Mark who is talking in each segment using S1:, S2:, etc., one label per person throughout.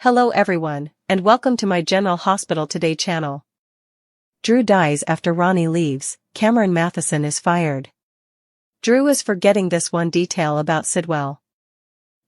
S1: Hello everyone, and welcome to my General Hospital Today channel. Drew dies after Ronnie leaves. Cameron Mathison is fired. Drew is forgetting this one detail about Sidwell.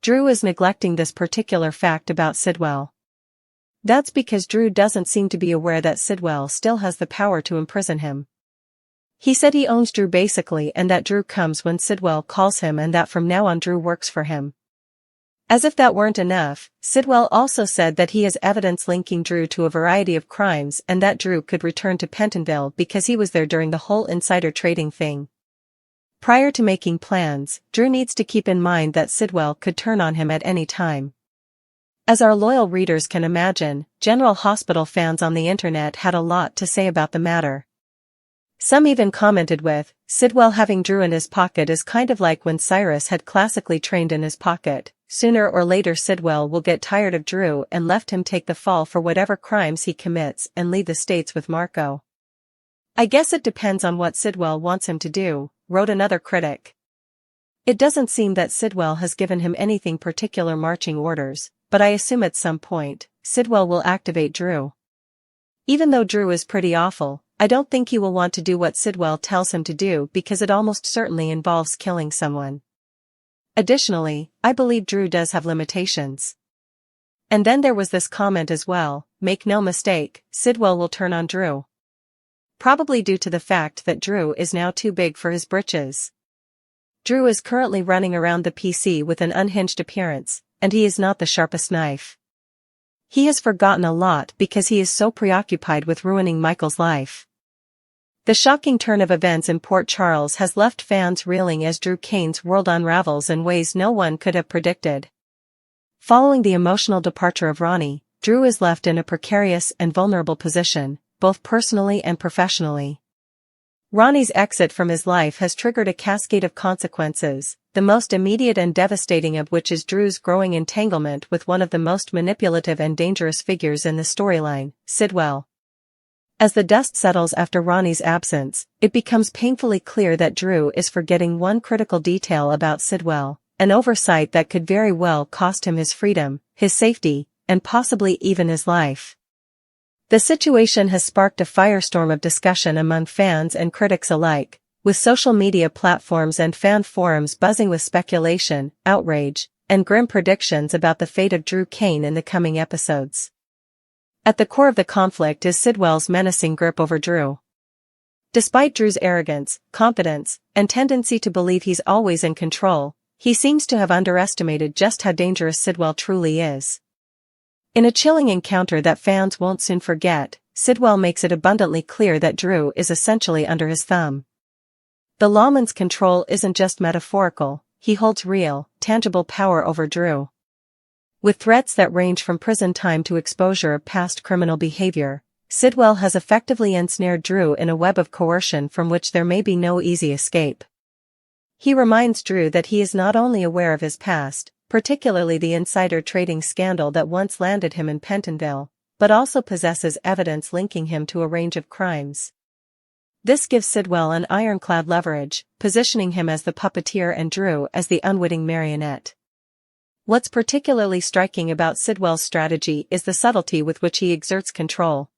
S1: Drew is neglecting this particular fact about Sidwell. That's because Drew doesn't seem to be aware that Sidwell still has the power to imprison him. He said he owns Drew basically, and that Drew comes when Sidwell calls him, and that from now on Drew works for him. As if that weren't enough, Sidwell also said that he has evidence linking Drew to a variety of crimes and that Drew could return to Pentonville because he was there during the whole insider trading thing. Prior to making plans, Drew needs to keep in mind that Sidwell could turn on him at any time. As our loyal readers can imagine, General Hospital fans on the internet had a lot to say about the matter. Some even commented with, "Sidwell having Drew in his pocket is kind of like when Cyrus had classically trained in his pocket. Sooner or later Sidwell will get tired of Drew and let him take the fall for whatever crimes he commits and leave the States with Marco. I guess it depends on what Sidwell wants him to do," wrote another critic. It doesn't seem that Sidwell has given him anything particular marching orders, but I assume at some point, Sidwell will activate Drew. Even though Drew is pretty awful, I don't think he will want to do what Sidwell tells him to do because it almost certainly involves killing someone. Additionally, I believe Drew does have limitations. And then there was this comment as well, "Make no mistake, Sidwell will turn on Drew." Probably due to the fact that Drew is now too big for his britches. Drew is currently running around the PC with an unhinged appearance, and he is not the sharpest knife. He has forgotten a lot because he is so preoccupied with ruining Michael's life. The shocking turn of events in Port Charles has left fans reeling as Drew Kane's world unravels in ways no one could have predicted. Following the emotional departure of Ronnie, Drew is left in a precarious and vulnerable position, both personally and professionally. Ronnie's exit from his life has triggered a cascade of consequences, the most immediate and devastating of which is Drew's growing entanglement with one of the most manipulative and dangerous figures in the storyline, Sidwell. As the dust settles after Ronnie's absence, it becomes painfully clear that Drew is forgetting one critical detail about Sidwell, an oversight that could very well cost him his freedom, his safety, and possibly even his life. The situation has sparked a firestorm of discussion among fans and critics alike, with social media platforms and fan forums buzzing with speculation, outrage, and grim predictions about the fate of Drew Kane in the coming episodes. At the core of the conflict is Sidwell's menacing grip over Drew. Despite Drew's arrogance, confidence, and tendency to believe he's always in control, he seems to have underestimated just how dangerous Sidwell truly is. In a chilling encounter that fans won't soon forget, Sidwell makes it abundantly clear that Drew is essentially under his thumb. The lawman's control isn't just metaphorical, he holds real, tangible power over Drew. With threats that range from prison time to exposure of past criminal behavior, Sidwell has effectively ensnared Drew in a web of coercion from which there may be no easy escape. He reminds Drew that he is not only aware of his past, particularly the insider trading scandal that once landed him in Pentonville, but also possesses evidence linking him to a range of crimes. This gives Sidwell an ironclad leverage, positioning him as the puppeteer and Drew as the unwitting marionette. What's particularly striking about Sidwell's strategy is the subtlety with which he exerts control.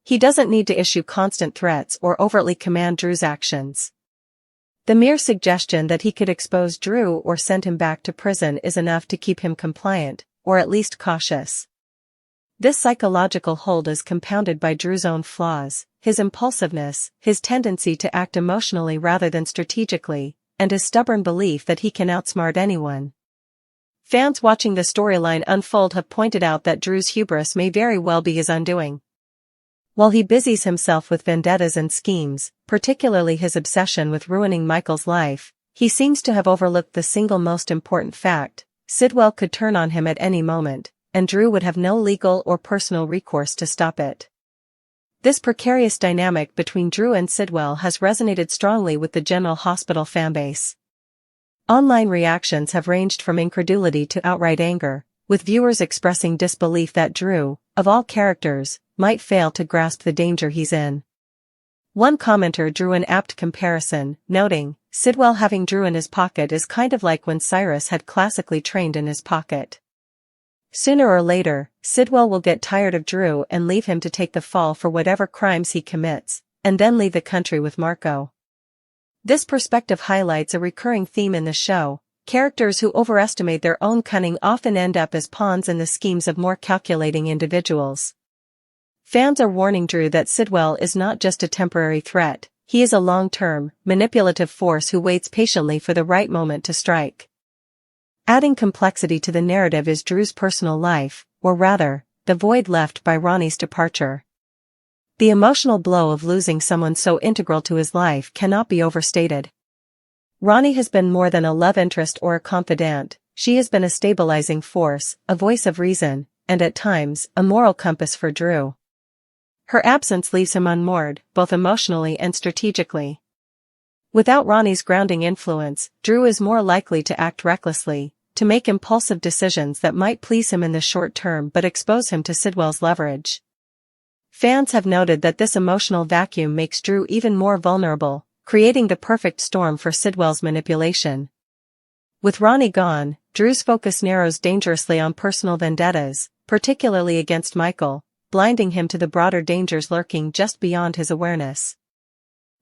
S1: He doesn't need to issue constant threats or overtly command Drew's actions. The mere suggestion that he could expose Drew or send him back to prison is enough to keep him compliant, or at least cautious. This psychological hold is compounded by Drew's own flaws, his impulsiveness, his tendency to act emotionally rather than strategically, and his stubborn belief that he can outsmart anyone. Fans watching the storyline unfold have pointed out that Drew's hubris may very well be his undoing. While he busies himself with vendettas and schemes, particularly his obsession with ruining Michael's life, he seems to have overlooked the single most important fact: Sidwell could turn on him at any moment, and Drew would have no legal or personal recourse to stop it. This precarious dynamic between Drew and Sidwell has resonated strongly with the General Hospital fanbase. Online reactions have ranged from incredulity to outright anger, with viewers expressing disbelief that Drew, of all characters, might fail to grasp the danger he's in. One commenter drew an apt comparison, noting, "Sidwell having Drew in his pocket is kind of like when Cyrus had classically trained in his pocket." Sooner or later, Sidwell will get tired of Drew and leave him to take the fall for whatever crimes he commits, and then leave the country with Marco. This perspective highlights a recurring theme in the show. Characters who overestimate their own cunning often end up as pawns in the schemes of more calculating individuals. Fans are warning Drew that Sidwell is not just a temporary threat, he is a long-term, manipulative force who waits patiently for the right moment to strike. Adding complexity to the narrative is Drew's personal life, or rather, the void left by Ronnie's departure. The emotional blow of losing someone so integral to his life cannot be overstated. Ronnie has been more than a love interest or a confidant, she has been a stabilizing force, a voice of reason, and at times, a moral compass for Drew. Her absence leaves him unmoored, both emotionally and strategically. Without Ronnie's grounding influence, Drew is more likely to act recklessly, to make impulsive decisions that might please him in the short term but expose him to Sidwell's leverage. Fans have noted that this emotional vacuum makes Drew even more vulnerable, creating the perfect storm for Sidwell's manipulation. With Ronnie gone, Drew's focus narrows dangerously on personal vendettas, particularly against Michael, blinding him to the broader dangers lurking just beyond his awareness.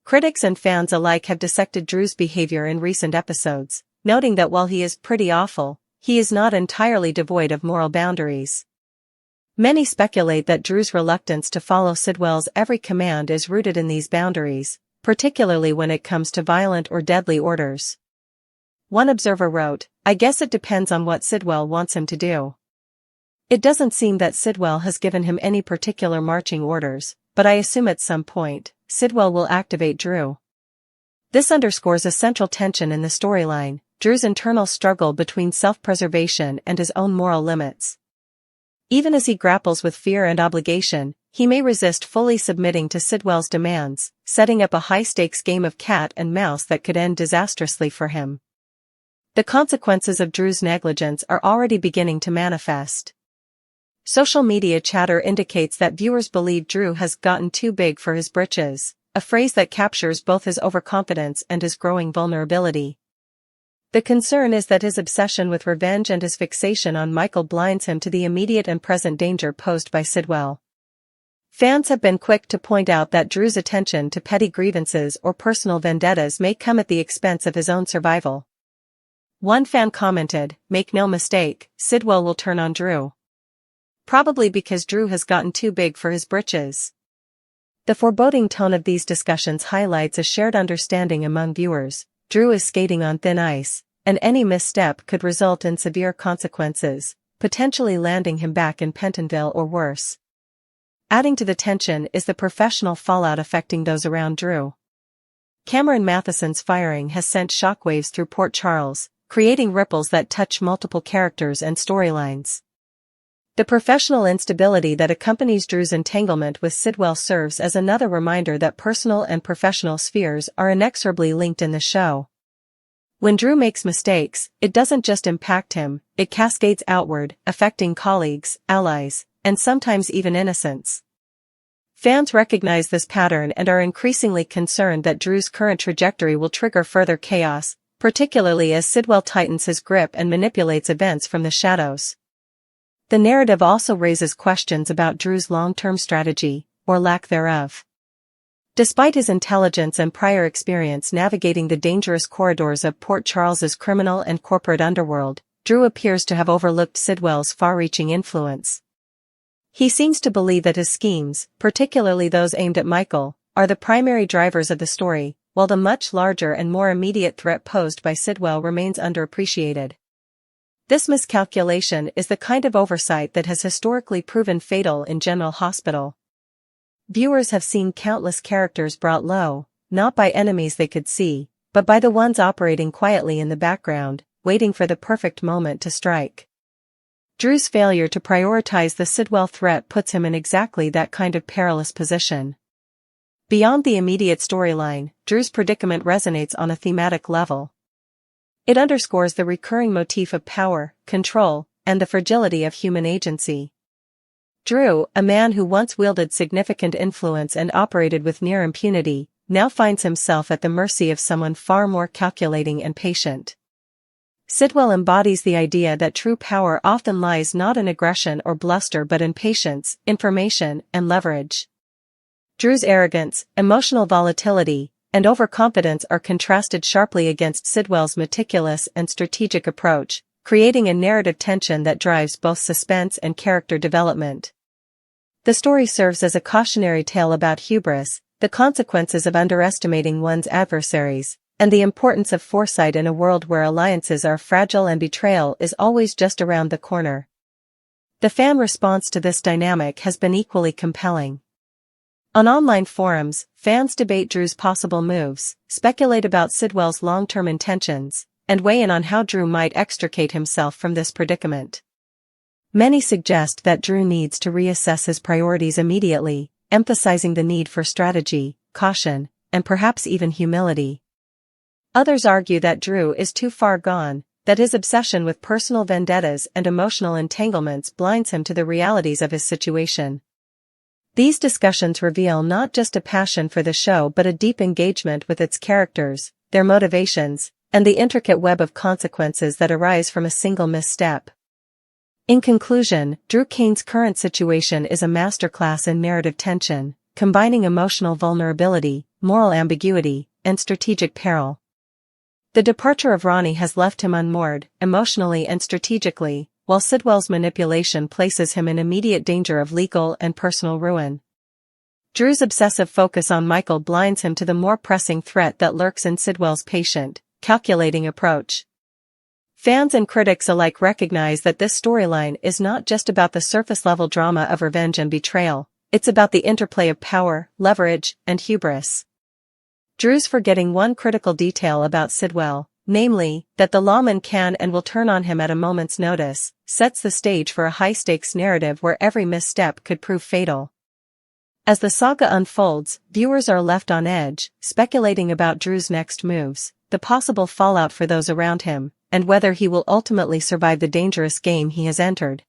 S1: Critics and fans alike have dissected Drew's behavior in recent episodes, noting that while he is pretty awful, he is not entirely devoid of moral boundaries. Many speculate that Drew's reluctance to follow Sidwell's every command is rooted in these boundaries, particularly when it comes to violent or deadly orders. One observer wrote, "I guess it depends on what Sidwell wants him to do. It doesn't seem that Sidwell has given him any particular marching orders, but I assume at some point, Sidwell will activate Drew." This underscores a central tension in the storyline, Drew's internal struggle between self-preservation and his own moral limits. Even as he grapples with fear and obligation, he may resist fully submitting to Sidwell's demands, setting up a high-stakes game of cat and mouse that could end disastrously for him. The consequences of Drew's negligence are already beginning to manifest. Social media chatter indicates that viewers believe Drew has gotten too big for his britches, a phrase that captures both his overconfidence and his growing vulnerability. The concern is that his obsession with revenge and his fixation on Michael blinds him to the immediate and present danger posed by Sidwell. Fans have been quick to point out that Drew's attention to petty grievances or personal vendettas may come at the expense of his own survival. One fan commented, "Make no mistake, Sidwell will turn on Drew. Probably because Drew has gotten too big for his britches." The foreboding tone of these discussions highlights a shared understanding among viewers. Drew is skating on thin ice, and any misstep could result in severe consequences, potentially landing him back in Pentonville or worse. Adding to the tension is the professional fallout affecting those around Drew. Cameron Mathison's firing has sent shockwaves through Port Charles, creating ripples that touch multiple characters and storylines. The professional instability that accompanies Drew's entanglement with Sidwell serves as another reminder that personal and professional spheres are inexorably linked in the show. When Drew makes mistakes, it doesn't just impact him, it cascades outward, affecting colleagues, allies, and sometimes even innocents. Fans recognize this pattern and are increasingly concerned that Drew's current trajectory will trigger further chaos, particularly as Sidwell tightens his grip and manipulates events from the shadows. The narrative also raises questions about Drew's long-term strategy, or lack thereof. Despite his intelligence and prior experience navigating the dangerous corridors of Port Charles's criminal and corporate underworld, Drew appears to have overlooked Sidwell's far-reaching influence. He seems to believe that his schemes, particularly those aimed at Michael, are the primary drivers of the story, while the much larger and more immediate threat posed by Sidwell remains underappreciated. This miscalculation is the kind of oversight that has historically proven fatal in General Hospital. Viewers have seen countless characters brought low, not by enemies they could see, but by the ones operating quietly in the background, waiting for the perfect moment to strike. Drew's failure to prioritize the Sidwell threat puts him in exactly that kind of perilous position. Beyond the immediate storyline, Drew's predicament resonates on a thematic level. It underscores the recurring motif of power, control, and the fragility of human agency. Drew, a man who once wielded significant influence and operated with near impunity, now finds himself at the mercy of someone far more calculating and patient. Sidwell embodies the idea that true power often lies not in aggression or bluster but in patience, information, and leverage. Drew's arrogance, emotional volatility, and overconfidence are contrasted sharply against Sidwell's meticulous and strategic approach, creating a narrative tension that drives both suspense and character development. The story serves as a cautionary tale about hubris, the consequences of underestimating one's adversaries, and the importance of foresight in a world where alliances are fragile and betrayal is always just around the corner. The fan response to this dynamic has been equally compelling. On online forums, fans debate Drew's possible moves, speculate about Sidwell's long-term intentions, and weigh in on how Drew might extricate himself from this predicament. Many suggest that Drew needs to reassess his priorities immediately, emphasizing the need for strategy, caution, and perhaps even humility. Others argue that Drew is too far gone, that his obsession with personal vendettas and emotional entanglements blinds him to the realities of his situation. These discussions reveal not just a passion for the show but a deep engagement with its characters, their motivations, and the intricate web of consequences that arise from a single misstep. In conclusion, Drew Cain's current situation is a masterclass in narrative tension, combining emotional vulnerability, moral ambiguity, and strategic peril. The departure of Ronnie has left him unmoored, emotionally and strategically, while Sidwell's manipulation places him in immediate danger of legal and personal ruin. Drew's obsessive focus on Michael blinds him to the more pressing threat that lurks in Sidwell's patient, calculating approach. Fans and critics alike recognize that this storyline is not just about the surface-level drama of revenge and betrayal, it's about the interplay of power, leverage, and hubris. Drew's forgetting one critical detail about Sidwell, namely, that the lawman can and will turn on him at a moment's notice, sets the stage for a high-stakes narrative where every misstep could prove fatal. As the saga unfolds, viewers are left on edge, speculating about Drew's next moves, the possible fallout for those around him, and whether he will ultimately survive the dangerous game he has entered.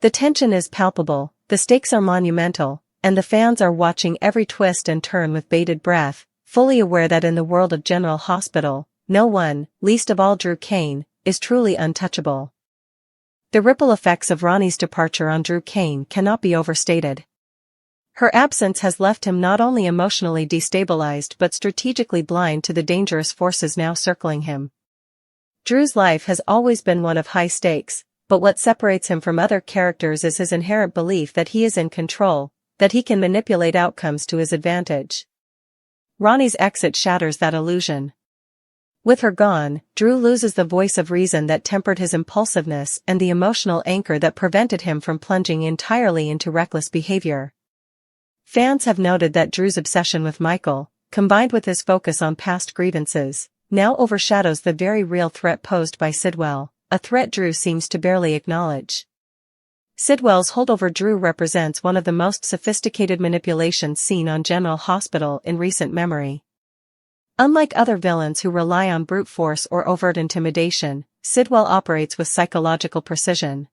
S1: The tension is palpable, the stakes are monumental, and the fans are watching every twist and turn with bated breath, fully aware that in the world of General Hospital, no one, least of all Drew Cain, is truly untouchable. The ripple effects of Ronnie's departure on Drew Cain cannot be overstated. Her absence has left him not only emotionally destabilized but strategically blind to the dangerous forces now circling him. Drew's life has always been one of high stakes, but what separates him from other characters is his inherent belief that he is in control, that he can manipulate outcomes to his advantage. Ronnie's exit shatters that illusion. With her gone, Drew loses the voice of reason that tempered his impulsiveness and the emotional anchor that prevented him from plunging entirely into reckless behavior. Fans have noted that Drew's obsession with Michael, combined with his focus on past grievances, now overshadows the very real threat posed by Sidwell, a threat Drew seems to barely acknowledge. Sidwell's hold over Drew represents one of the most sophisticated manipulations seen on General Hospital in recent memory. Unlike other villains who rely on brute force or overt intimidation, Sidwell operates with psychological precision.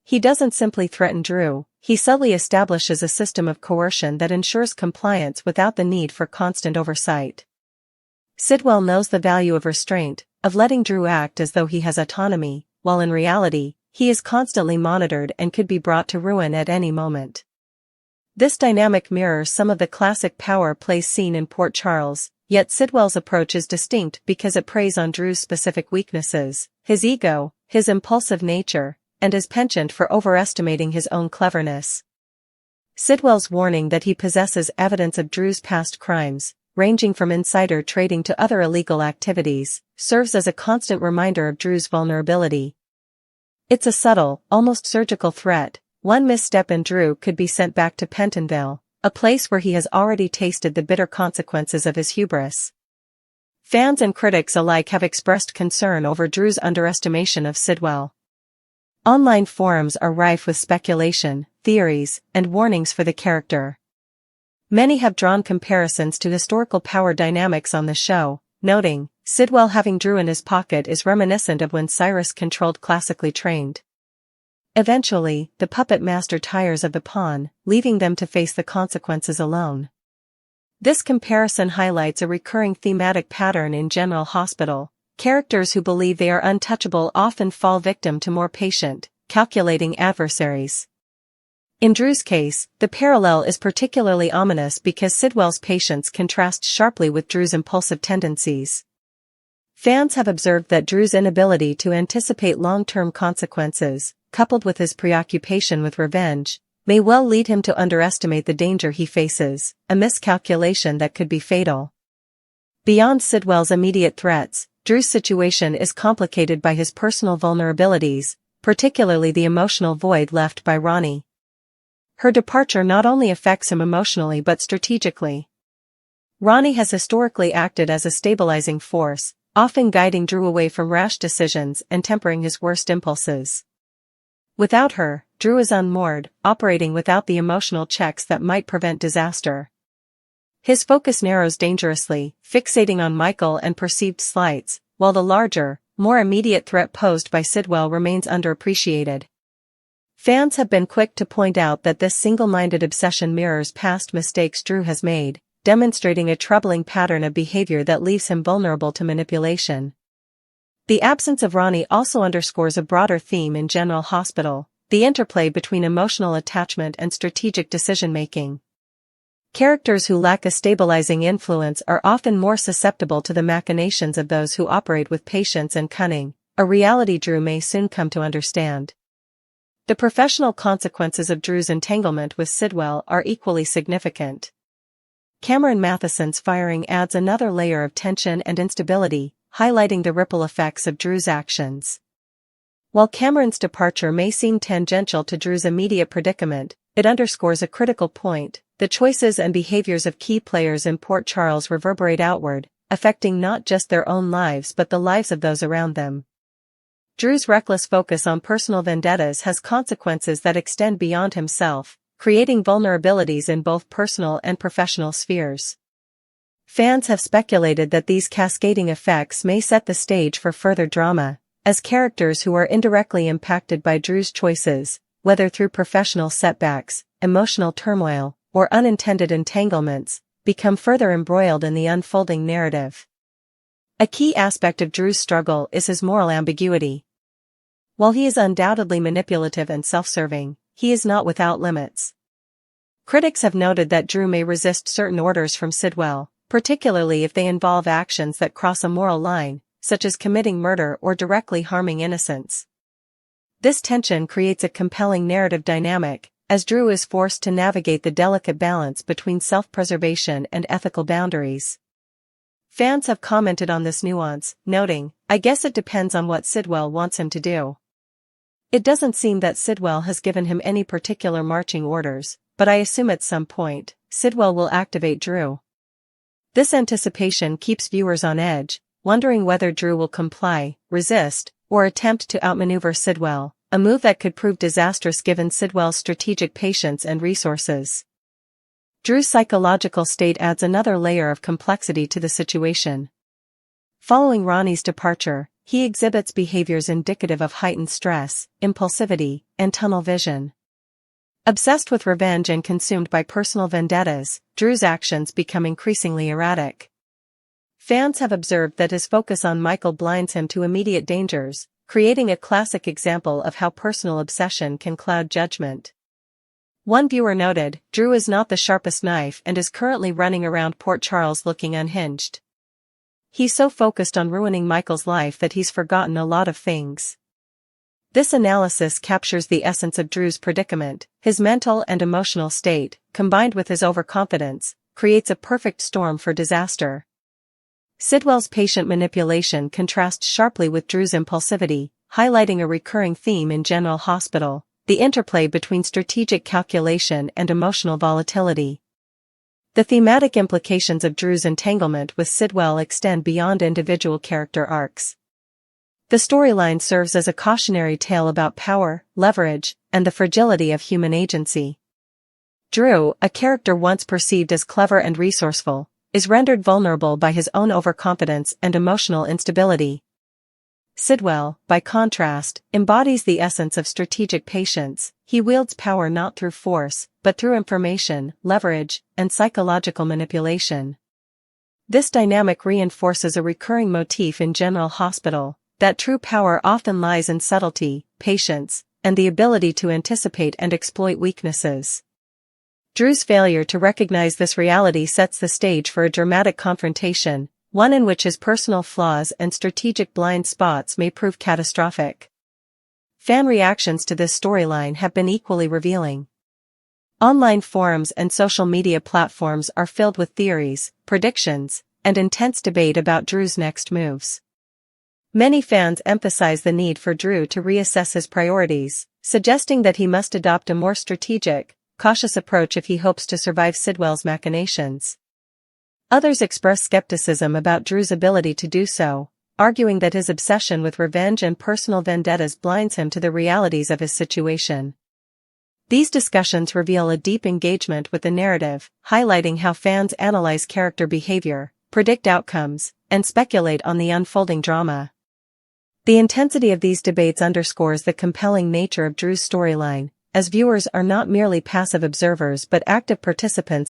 S1: He doesn't simply threaten Drew, he subtly establishes a system of coercion that ensures compliance without the need for constant oversight. Sidwell knows the value of restraint, of letting Drew act as though he has autonomy, while in reality, he is constantly monitored and could be brought to ruin at any moment. This dynamic mirrors some of the classic power plays seen in Port Charles, yet Sidwell's approach is distinct because it preys on Drew's specific weaknesses, his ego, his impulsive nature, and his penchant for overestimating his own cleverness. Sidwell's warning that he possesses evidence of Drew's past crimes, ranging from insider trading to other illegal activities, serves as a constant reminder of Drew's vulnerability. It's a subtle, almost surgical threat. One misstep and Drew could be sent back to Pentonville, a place where he has already tasted the bitter consequences of his hubris. Fans and critics alike have expressed concern over Drew's underestimation of Sidwell. Online forums are rife with speculation, theories, and warnings for the character. Many have drawn comparisons to historical power dynamics on the show, noting, Sidwell having Drew in his pocket is reminiscent of when Cyrus controlled classically trained. Eventually, the puppet master tires of the pawn, leaving them to face the consequences alone. This comparison highlights a recurring thematic pattern in General Hospital, characters who believe they are untouchable often fall victim to more patient, calculating adversaries. In Drew's case, the parallel is particularly ominous because Sidwell's patience contrasts sharply with Drew's impulsive tendencies. Fans have observed that Drew's inability to anticipate long-term consequences, coupled with his preoccupation with revenge, may well lead him to underestimate the danger he faces, a miscalculation that could be fatal. Beyond Sidwell's immediate threats, Drew's situation is complicated by his personal vulnerabilities, particularly the emotional void left by Ronnie. Her departure not only affects him emotionally but strategically. Ronnie has historically acted as a stabilizing force, often guiding Drew away from rash decisions and tempering his worst impulses. Without her, Drew is unmoored, operating without the emotional checks that might prevent disaster. His focus narrows dangerously, fixating on Michael and perceived slights, while the larger, more immediate threat posed by Sidwell remains underappreciated. Fans have been quick to point out that this single-minded obsession mirrors past mistakes Drew has made, demonstrating a troubling pattern of behavior that leaves him vulnerable to manipulation. The absence of Ronnie also underscores a broader theme in General Hospital, the interplay between emotional attachment and strategic decision-making. Characters who lack a stabilizing influence are often more susceptible to the machinations of those who operate with patience and cunning, a reality Drew may soon come to understand. The professional consequences of Drew's entanglement with Sidwell are equally significant. Cameron Mathison's firing adds another layer of tension and instability, highlighting the ripple effects of Drew's actions. While Cameron's departure may seem tangential to Drew's immediate predicament, it underscores a critical point: the choices and behaviors of key players in Port Charles reverberate outward, affecting not just their own lives but the lives of those around them. Drew's reckless focus on personal vendettas has consequences that extend beyond himself, creating vulnerabilities in both personal and professional spheres. Fans have speculated that these cascading effects may set the stage for further drama, as characters who are indirectly impacted by Drew's choices, whether through professional setbacks, emotional turmoil, or unintended entanglements, become further embroiled in the unfolding narrative. A key aspect of Drew's struggle is his moral ambiguity. While he is undoubtedly manipulative and self-serving, he is not without limits. Critics have noted that Drew may resist certain orders from Sidwell, particularly if they involve actions that cross a moral line, such as committing murder or directly harming innocents. This tension creates a compelling narrative dynamic, as Drew is forced to navigate the delicate balance between self-preservation and ethical boundaries. Fans have commented on this nuance, noting, "I guess it depends on what Sidwell wants him to do." It doesn't seem that Sidwell has given him any particular marching orders, but I assume at some point, Sidwell will activate Drew. This anticipation keeps viewers on edge, wondering whether Drew will comply, resist, or attempt to outmaneuver Sidwell, a move that could prove disastrous given Sidwell's strategic patience and resources. Drew's psychological state adds another layer of complexity to the situation. Following Ronnie's departure, he exhibits behaviors indicative of heightened stress, impulsivity, and tunnel vision. Obsessed with revenge and consumed by personal vendettas, Drew's actions become increasingly erratic. Fans have observed that his focus on Michael blinds him to immediate dangers, creating a classic example of how personal obsession can cloud judgment. One viewer noted, "Drew is not the sharpest knife and is currently running around Port Charles looking unhinged. He's so focused on ruining Michael's life that he's forgotten a lot of things." This analysis captures the essence of Drew's predicament. His mental and emotional state, combined with his overconfidence, creates a perfect storm for disaster. Sidwell's patient manipulation contrasts sharply with Drew's impulsivity, highlighting a recurring theme in General Hospital: the interplay between strategic calculation and emotional volatility. The thematic implications of Drew's entanglement with Sidwell extend beyond individual character arcs. The storyline serves as a cautionary tale about power, leverage, and the fragility of human agency. Drew, a character once perceived as clever and resourceful, is rendered vulnerable by his own overconfidence and emotional instability. Sidwell, by contrast, embodies the essence of strategic patience. He wields power not through force, but through information, leverage, and psychological manipulation. This dynamic reinforces a recurring motif in General Hospital, that true power often lies in subtlety, patience, and the ability to anticipate and exploit weaknesses. Drew's failure to recognize this reality sets the stage for a dramatic confrontation, one in which his personal flaws and strategic blind spots may prove catastrophic. Fan reactions to this storyline have been equally revealing. Online forums and social media platforms are filled with theories, predictions, and intense debate about Drew's next moves. Many fans emphasize the need for Drew to reassess his priorities, suggesting that he must adopt a more strategic, cautious approach if he hopes to survive Sidwell's machinations. Others express skepticism about Drew's ability to do so, arguing that his obsession with revenge and personal vendettas blinds him to the realities of his situation. These discussions reveal a deep engagement with the narrative, highlighting how fans analyze character behavior, predict outcomes, and speculate on the unfolding drama. The intensity of these debates underscores the compelling nature of Drew's storyline, as viewers are not merely passive observers but active participants